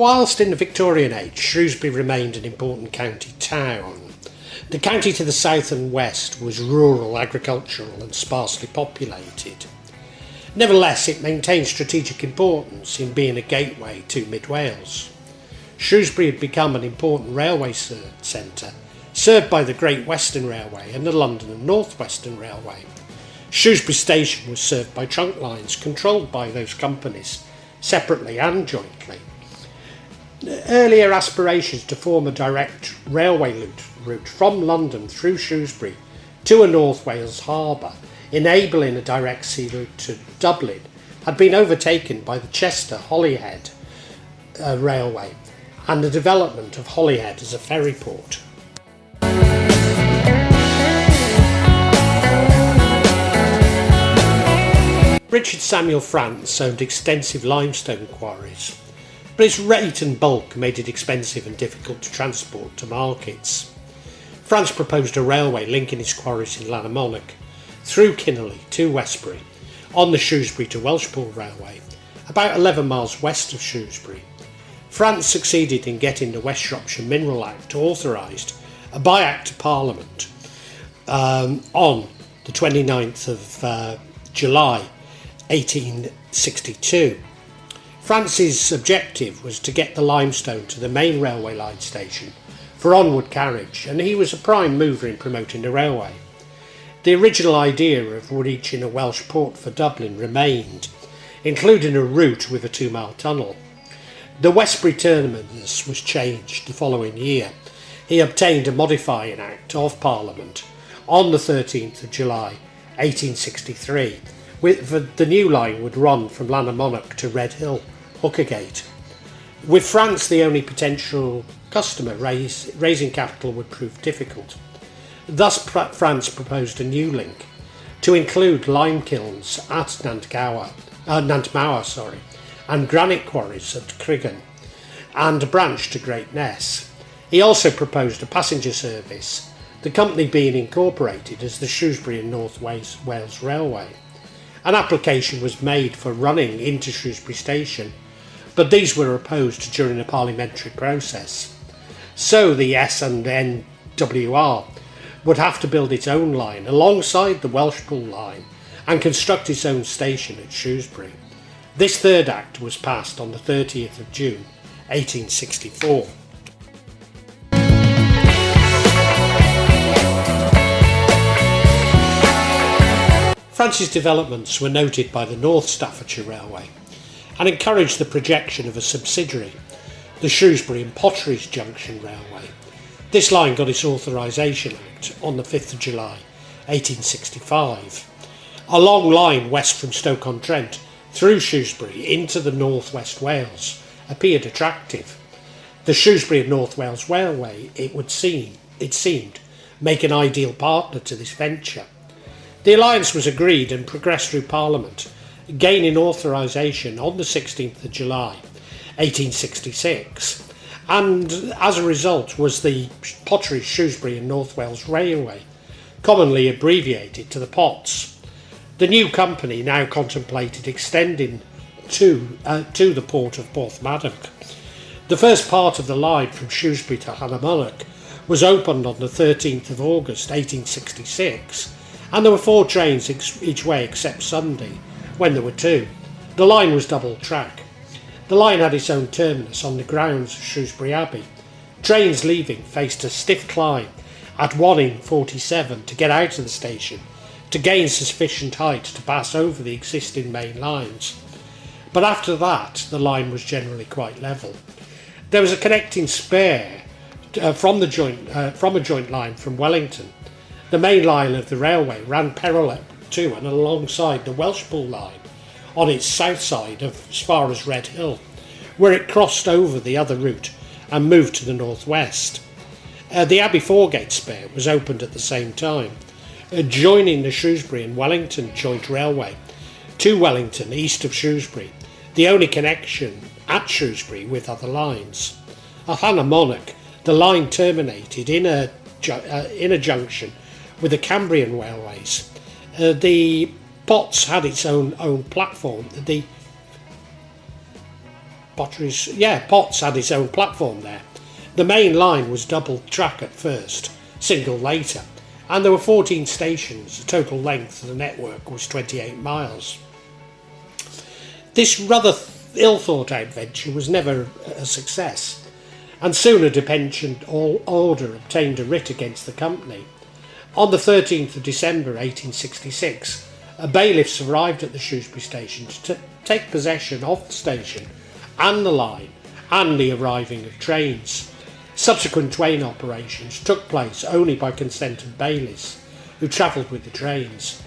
whilst in the Victorian age, Shrewsbury remained an important county town. The county to the south and west was rural, agricultural and sparsely populated. Nevertheless, it maintained strategic importance in being a gateway to Mid Wales. Shrewsbury had become an important railway centre, served by the Great Western Railway and the London and North Western Railway. Shrewsbury Station was served by trunk lines controlled by those companies, separately and jointly. Earlier aspirations to form a direct railway route from London through Shrewsbury to a North Wales harbour, enabling a direct sea route to Dublin, had been overtaken by the Chester-Holyhead Railway and the development of Holyhead as a ferry port. Richard Samuel France owned extensive limestone quarries, but its rate and bulk made it expensive and difficult to transport to markets. France proposed a railway linking his quarries in Llanymynech through Kinnerley to Westbury on the Shrewsbury to Welshpool Railway, about 11 miles west of Shrewsbury. France succeeded in getting the West Shropshire Mineral Act authorised by Act of Parliament on the 29th of July 1862. France's objective was to get the limestone to the main railway line station for onward carriage, and he was a prime mover in promoting the railway. The original idea of reaching a Welsh port for Dublin remained, including a route with a 2-mile tunnel. The Westbury terminus was changed the following year. He obtained a modifying Act of Parliament on the 13th of July 1863. The new line would run from Llanymynech to Redhill, Hookergate. With France the only potential customer, raising capital would prove difficult. Thus France proposed a new link to include lime kilns at Nantmower and granite quarries at Criggan, and a branch to Great Ness. He also proposed a passenger service, the company being incorporated as the Shrewsbury and North Wales Railway. An application was made for running into Shrewsbury Station, but these were opposed during the parliamentary process. So the S&NWR would have to build its own line alongside the Welshpool line and construct its own station at Shrewsbury. This third act was passed on the 30th of June 1864. France's developments were noted by the North Staffordshire Railway and encouraged the projection of a subsidiary, the Shrewsbury and Potteries Junction Railway. This line got its Authorisation Act on the 5th of July 1865. A long line west from Stoke-on-Trent through Shrewsbury into the North West Wales appeared attractive. The Shrewsbury and North Wales Railway, it seemed, make an ideal partner to this venture. The alliance was agreed and progressed through Parliament, gaining authorisation on the 16th of July 1866, and as a result was the Potteries, Shrewsbury and North Wales Railway, commonly abbreviated to the POTS. The new company now contemplated extending to the port of Porthmadog. The first part of the line from Shrewsbury to Llanymynech was opened on the 13th of August 1866, and there were 4 trains each way except Sunday, when there were 2. The line was double track. The line had its own terminus on the grounds of Shrewsbury Abbey. Trains leaving faced a stiff climb at 1 in 47 to get out of the station, to gain sufficient height to pass over the existing main lines. But after that, the line was generally quite level. There was a connecting spare from a joint line from Wellington. The main line of the railway ran parallel to and alongside the Welshpool line on its south side as far as Redhill, where it crossed over the other route and moved to the northwest. The Abbey Foregate spare was opened at the same time, joining the Shrewsbury and Wellington joint railway to Wellington east of Shrewsbury, the only connection at Shrewsbury with other lines. At Llanymynech, the line terminated in a junction with the Cambrian railways. The POTS had its own platform. Potteries, yeah, Potts had its own platform there. The main line was double track at first, single later, and there were 14 stations. The total length of the network was 28 miles. This rather ill thought out venture was never a success, and soon a depension order obtained a writ against the company. On the 13th of December 1866, bailiffs arrived at the Shrewsbury station to take possession of the station and the line and the arriving of trains. Subsequent train operations took place only by consent of bailiffs who travelled with the trains.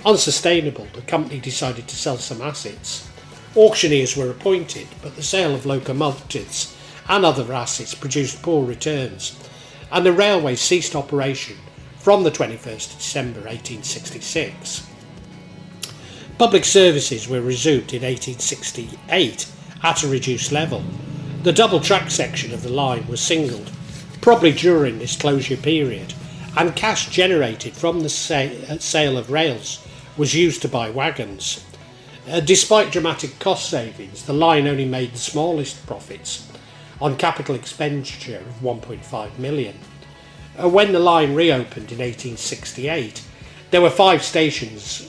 Unsustainable, the company decided to sell some assets. Auctioneers were appointed, but the sale of locomotives and other assets produced poor returns, and the railway ceased operation from the 21st of December 1866. Public services were resumed in 1868 at a reduced level. The double track section of the line was singled, probably during this closure period, and cash generated from the sale of rails was used to buy wagons. Despite dramatic cost savings, the line only made the smallest profits on capital expenditure of 1.5 million. When the line reopened in 1868, there were 5 stations,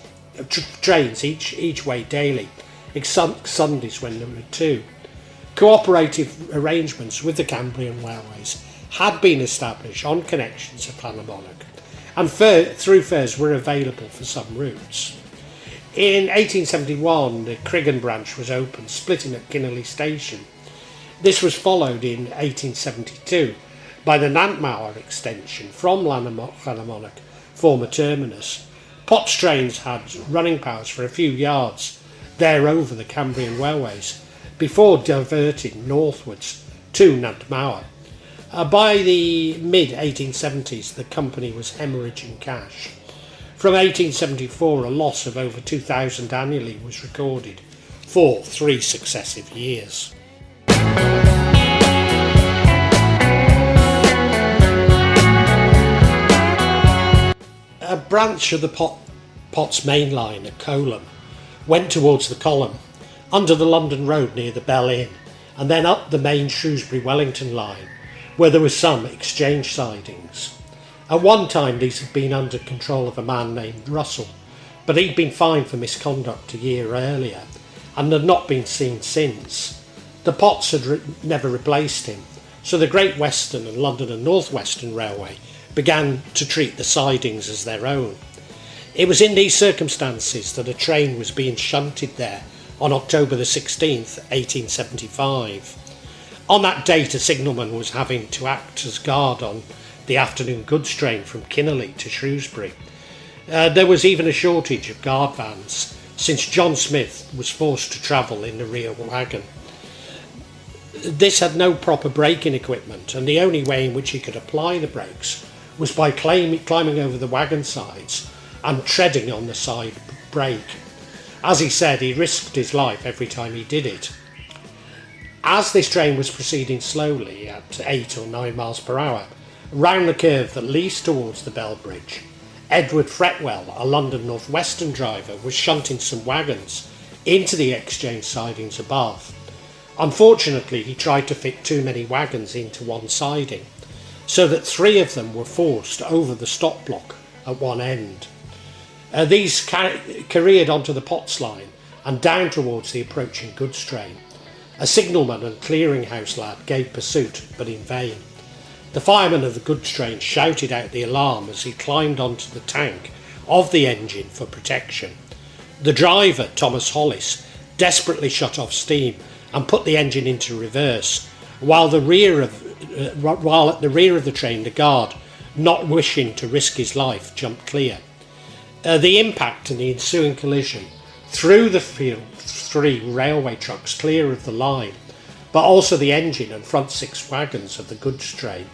trains each way daily, except Sundays when there were 2. Cooperative arrangements with the Cambrian Railways had been established on connections of Llanymynech, and through fares were available for some routes. In 1871, the Criggan branch was opened, splitting at Kinnerley station. This was followed in 1872 by the Nantmawr extension from Llanymynech, former terminus. Potts trains had running powers for a few yards there over the Cambrian Railways before diverting northwards to Nantmawr. By the mid-1870s, the company was hemorrhaging cash. From 1874, a loss of over 2,000 annually was recorded for 3 successive years. A branch of the Potts main line at Colham went towards the column, under the London Road near the Bell Inn, and then up the main Shrewsbury-Wellington line, where there were some exchange sidings. At one time these had been under control of a man named Russell, but he'd been fined for misconduct a year earlier and had not been seen since. The Potts had never replaced him, so the Great Western and London and North Western Railway began to treat the sidings as their own. It was in these circumstances that a train was being shunted there on October the 16th, 1875. On that date, a signalman was having to act as guard on the afternoon goods train from Kinnerley to Shrewsbury. There was even a shortage of guard vans, since John Smith was forced to travel in the rear wagon. This had no proper braking equipment, and the only way in which he could apply the brakes was by climbing over the wagon sides and treading on the side brake. As he said, he risked his life every time he did it. As this train was proceeding slowly at 8 or 9 miles per hour, round the curve that leads towards the Bell Bridge, Edward Fretwell, a London North Western driver, was shunting some wagons into the exchange sidings above. Unfortunately, he tried to fit too many wagons into one siding, so that 3 of them were forced over the stop block at one end. These careered onto the Potts line and down towards the approaching goods train. A signalman and clearinghouse lad gave pursuit, but in vain. The fireman of the goods train shouted out the alarm as he climbed onto the tank of the engine for protection. The driver, Thomas Hollis, desperately shut off steam and put the engine into reverse, while at the rear of the train, the guard, not wishing to risk his life, jumped clear. The impact and the ensuing collision threw the 3 railway trucks clear of the line, but also the engine and front 6 wagons of the goods train.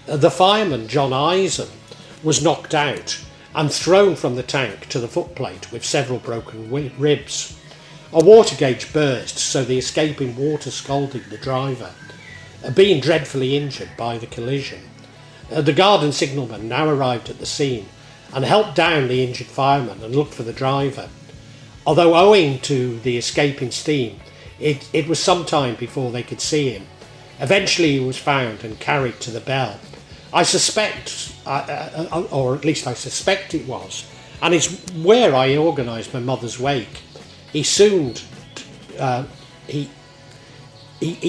The fireman, John Eisen, was knocked out and thrown from the tank to the footplate with several broken ribs. A water gauge burst, so the escaping water scalded the driver, being dreadfully injured by the collision. The guard and signalman now arrived at the scene and helped down the injured fireman and looked for the driver. Although owing to the escaping steam, It was some time before they could see him. Eventually he was found and carried to the Bell. I suspect, or at least I suspect it was, and it's where I organised my mother's wake. He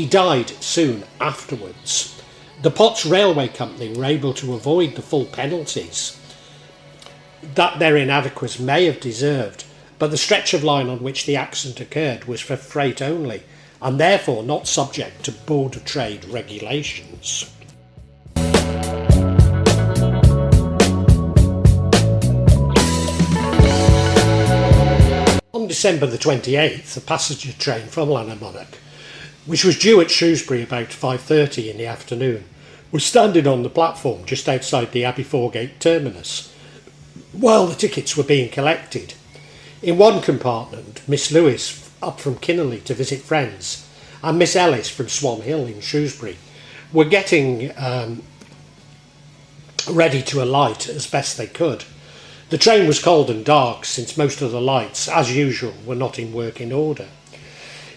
died soon afterwards. The Potts Railway Company were able to avoid the full penalties that their inadequacies may have deserved, but the stretch of line on which the accident occurred was for freight only, and therefore not subject to Board of Trade regulations. On December the 28th, a passenger train from Llanymynech, which was due at Shrewsbury about 5:30 in the afternoon, was standing on the platform just outside the Abbey Foregate terminus, while the tickets were being collected. In one compartment, Miss Lewis, up from Kinnerley to visit friends, and Miss Ellis from Swan Hill in Shrewsbury, were getting ready to alight as best they could. The train was cold and dark, since most of the lights, as usual, were not in working order.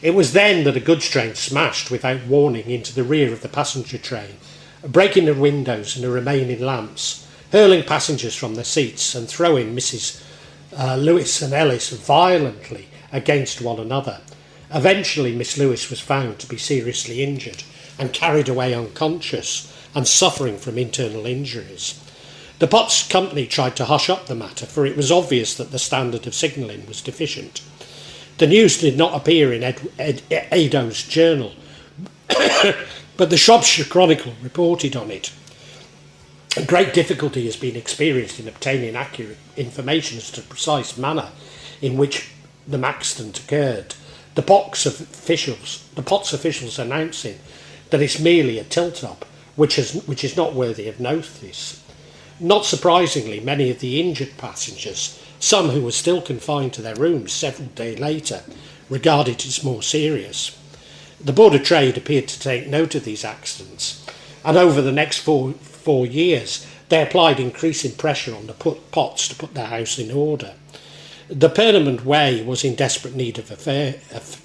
It was then that a goods train smashed without warning into the rear of the passenger train, breaking the windows and the remaining lamps, hurling passengers from their seats and throwing Mrs. Lewis and Ellis violently against one another. Eventually Miss Lewis was found to be seriously injured and carried away unconscious and suffering from internal injuries. The Potts Company tried to hush up the matter, for it was obvious that the standard of signalling was deficient. The news did not appear in Edo's journal, but the Shropshire Chronicle reported on it. A great difficulty has been experienced in obtaining accurate information as to the precise manner in which the accident occurred. The Potts officials announcing that it's merely a tilt-up, which is not worthy of notice. Not surprisingly, many of the injured passengers, some who were still confined to their rooms several days later, regarded it as more serious. The Board of Trade appeared to take note of these accidents, and over the next four years they applied increasing pressure on the Potts to put their house in order. The Permanent Way was in desperate need of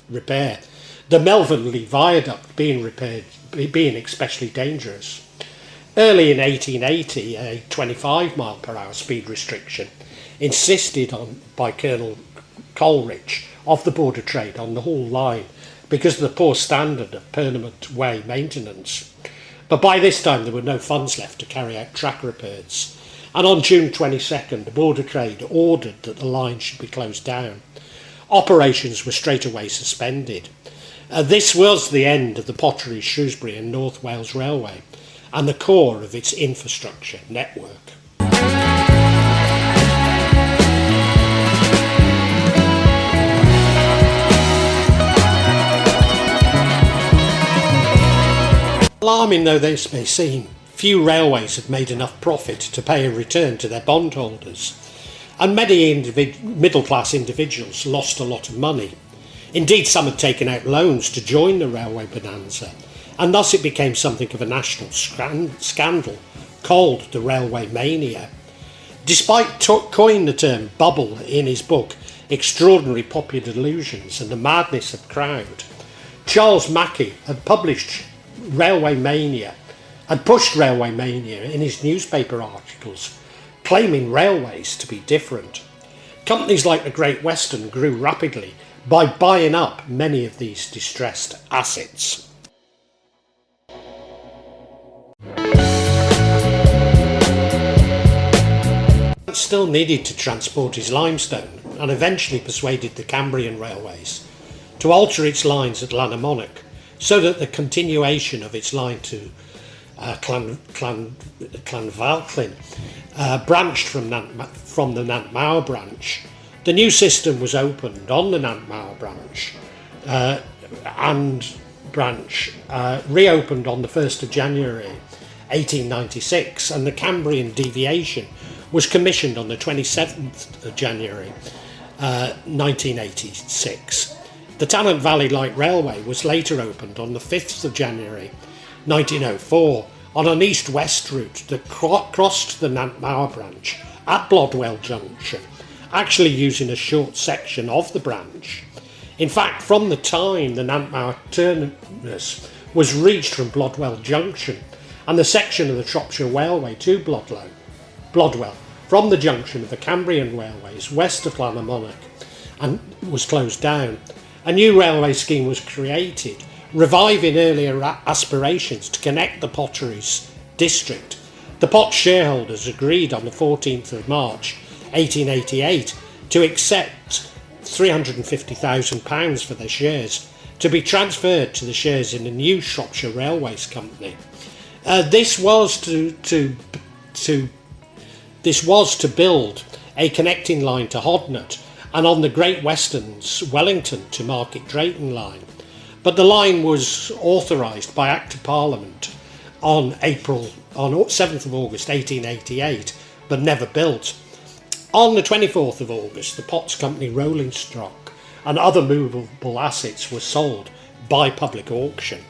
repair, the Melville Viaduct being especially dangerous. Early in 1880, a 25 mile per hour speed restriction, insisted on by Colonel Coleridge of the Board of Trade on the whole line because of the poor standard of Permanent Way maintenance. But by this time there were no funds left to carry out track repairs, and on June 22nd the Board of Trade ordered that the line should be closed down. Operations were straight away suspended. This was the end of the Potteries, Shrewsbury and North Wales Railway, and the core of its infrastructure network. Alarming though this may seem, few railways had made enough profit to pay a return to their bondholders, and many middle-class individuals lost a lot of money. Indeed, some had taken out loans to join the railway bonanza, and thus it became something of a national scandal called the railway mania. Despite coining the term bubble in his book Extraordinary Popular Delusions and the Madness of Crowd, Charles Mackay had pushed railway mania in his newspaper articles, claiming railways to be different. Companies like the Great Western grew rapidly by buying up many of these distressed assets. Still needed to transport his limestone, and eventually persuaded the Cambrian Railways to alter its lines at Llanymynech so that the continuation of its line to Llanfalclyn branched from the Nantmawr branch. The new system was opened on the Nantmawr branch reopened on the 1st of January 1896, and the Cambrian deviation was commissioned on the 27th of January 1986. The Tannant Valley Light Railway was later opened on the 5th of January 1904 on an east-west route that crossed the Nantmawr branch at Blodwell Junction, actually using a short section of the branch. In fact, from the time the Nantmower terminus was reached from Blodwell Junction and the section of the Shropshire Railway to Blodwell, from the junction of the Cambrian railways west of Llanymynech, and was closed down, a new railway scheme was created, reviving earlier aspirations to connect the Potteries district. The Pot shareholders agreed on the 14th of March 1888 to accept £350,000 for their shares to be transferred to the shares in the new Shropshire Railways Company. This was to build a connecting line to Hodnett and on the Great Western's Wellington to Market Drayton line. But the line was authorised by Act of Parliament on 7th of August 1888, but never built. On the 24th of August, the Potts Company rolling stock and other movable assets were sold by public auction.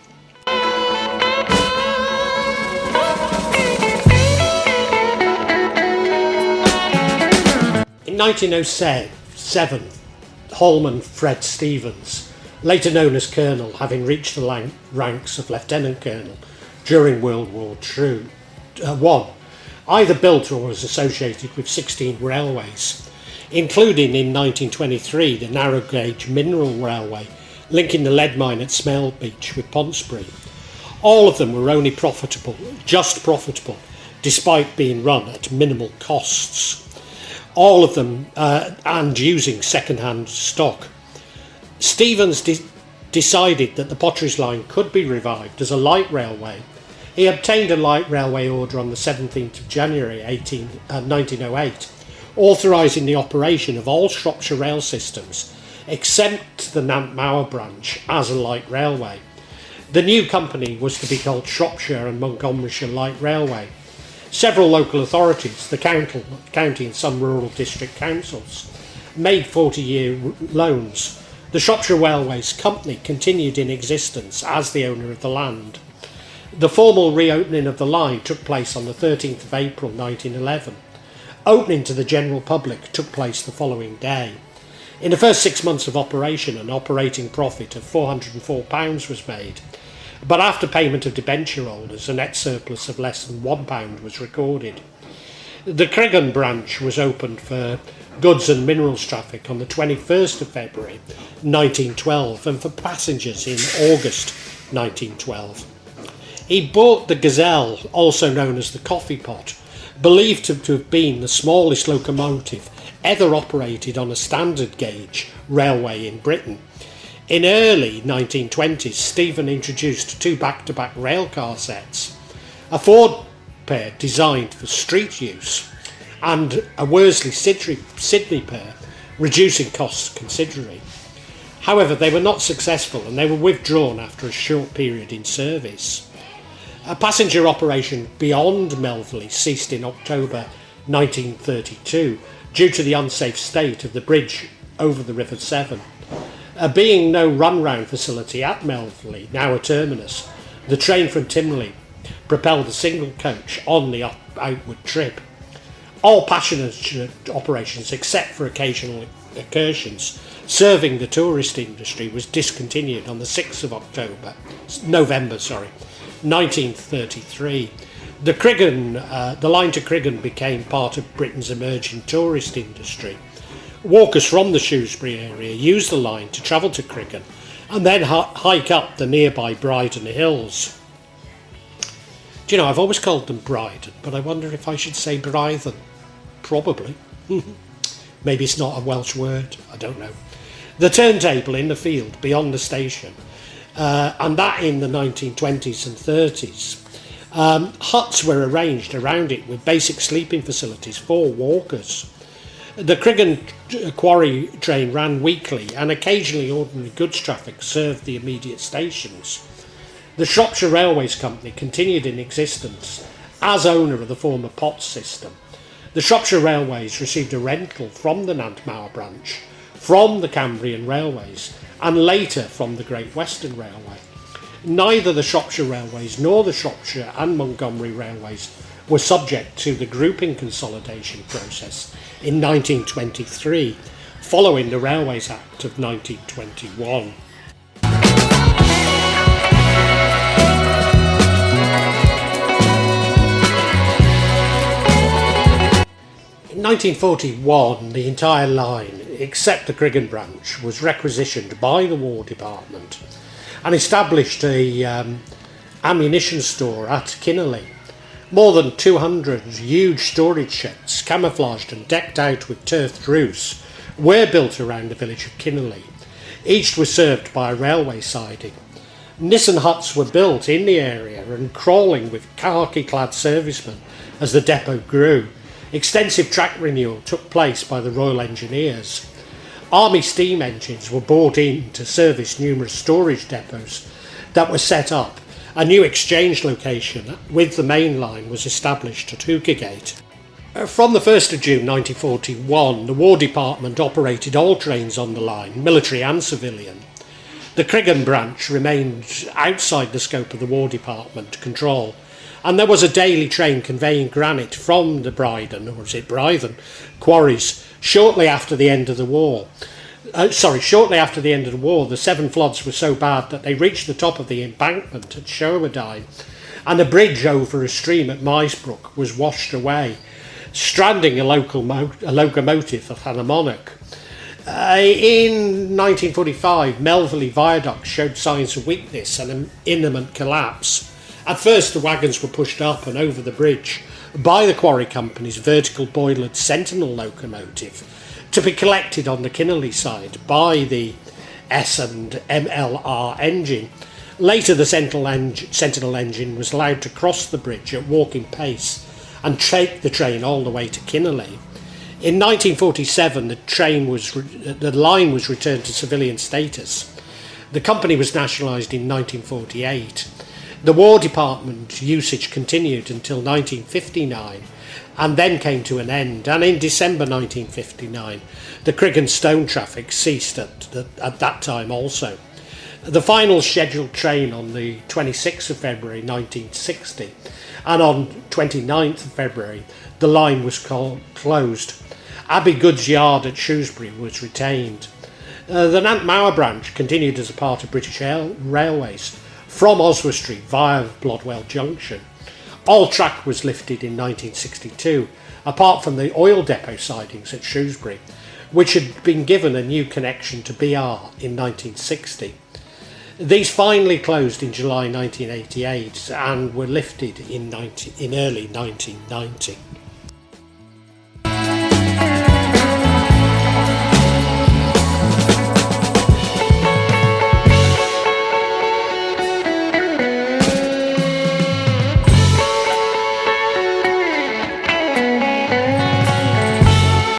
In 1907, Holman Fred Stephens, later known as Colonel, having reached the ranks of Lieutenant Colonel during World War I, either built or was associated with 16 railways, including in 1923 the narrow gauge mineral railway linking the lead mine at Snailbeach with Pontesbury. All of them were only profitable, despite being run at minimal costs. All of them and using second-hand stock. Stephens decided that the Potteries line could be revived as a light railway. He obtained a light railway order on the 17th of January 1908, authorising the operation of all Shropshire rail systems, except the Nantmower branch, as a light railway. The new company was to be called Shropshire and Montgomeryshire Light Railway. Several local authorities, the county and some rural district councils, made 40-year loans. The Shropshire Railways Company continued in existence as the owner of the land. The formal reopening of the line took place on the 13th of April 1911. Opening to the general public took place the following day. In the first 6 months of operation, an operating profit of £404 was made, but after payment of debenture holders, a net surplus of less than £1 was recorded. The Criggan branch was opened for goods and minerals traffic on the 21st of February 1912 and for passengers in August 1912. He bought the Gazelle, also known as the Coffee Pot, believed to have been the smallest locomotive ever operated on a standard gauge railway in Britain. In early 1920s, Stephen introduced two back-to-back railcar sets, a Ford pair designed for street use and a Worsley-Sydney pair, reducing costs considerably. However, they were not successful and they were withdrawn after a short period in service. A passenger operation beyond Melville ceased in October 1932 due to the unsafe state of the bridge over the River Severn. Being no run-round facility at Melville, now a terminus, the train from Kinnerley propelled a single coach on the outward trip. All passenger operations, except for occasional excursions serving the tourist industry, was discontinued on the 6th of November 1933. The line to Criggan became part of Britain's emerging tourist industry. Walkers from the Shrewsbury area used the line to travel to Criggan and then hike up the nearby Bryden Hills. Do you know, I've always called them Bryden, but I wonder if I should say Bryden. Probably. Maybe it's not a Welsh word, I don't know. The turntable in the field beyond the station, and that in the 1920s and 30s. Huts were arranged around it with basic sleeping facilities for walkers. The Criggan quarry train ran weekly and occasionally ordinary goods traffic served the immediate stations. The Shropshire Railways Company continued in existence as owner of the former Potts system. The Shropshire Railways received a rental from the Nantmower branch, from the Cambrian Railways and later from the Great Western Railway. Neither the Shropshire Railways nor the Shropshire and Montgomery Railways were subject to the grouping consolidation process in 1923, following the Railways Act of 1921. In 1941, the entire line, except the Criggan branch, was requisitioned by the War Department and established a ammunition store at Kinnerley. More than 200 huge storage sheds, camouflaged and decked out with turfed roofs, were built around the village of Kinnerley. Each was served by a railway siding. Nissen huts were built in the area and crawling with khaki-clad servicemen as the depot grew. Extensive track renewal took place by the Royal Engineers. Army steam engines were brought in to service numerous storage depots that were set up. A new exchange location with the main line was established at Hookagate. From the 1st of June 1941, the War Department operated all trains on the line, military and civilian. The Criggan branch remained outside the scope of the War Department control, and there was a daily train conveying granite from the Brython quarries shortly after the end of the war. Shortly after the end of the war, the Severn floods were so bad that they reached the top of the embankment at Shrewsbury, and a bridge over a stream at Maesbrook was washed away, stranding a locomotive at Llanymynech. In 1945, Melville Viaduct showed signs of weakness and an imminent collapse. At first, the wagons were pushed up and over the bridge by the quarry company's vertical boilered Sentinel locomotive to be collected on the Kinnerley side by the S&MLR engine. Later, the Sentinel engine was allowed to cross the bridge at walking pace and take the train all the way to Kinnerley. In 1947, the line was returned to civilian status. The company was nationalised in 1948. The War Department usage continued until 1959 and then came to an end, and in December 1959 the Criggan Stone traffic ceased at that time also. The final scheduled train on the 26th of February 1960, and on 29th of February the line was closed. Abbey Goods Yard at Shrewsbury was retained. The Nantmower branch continued as a part of British Railways from Oswestry via Blodwell Junction. All track was lifted in 1962, apart from the oil depot sidings at Shrewsbury, which had been given a new connection to BR in 1960. These finally closed in July 1988 and were lifted in early 1990.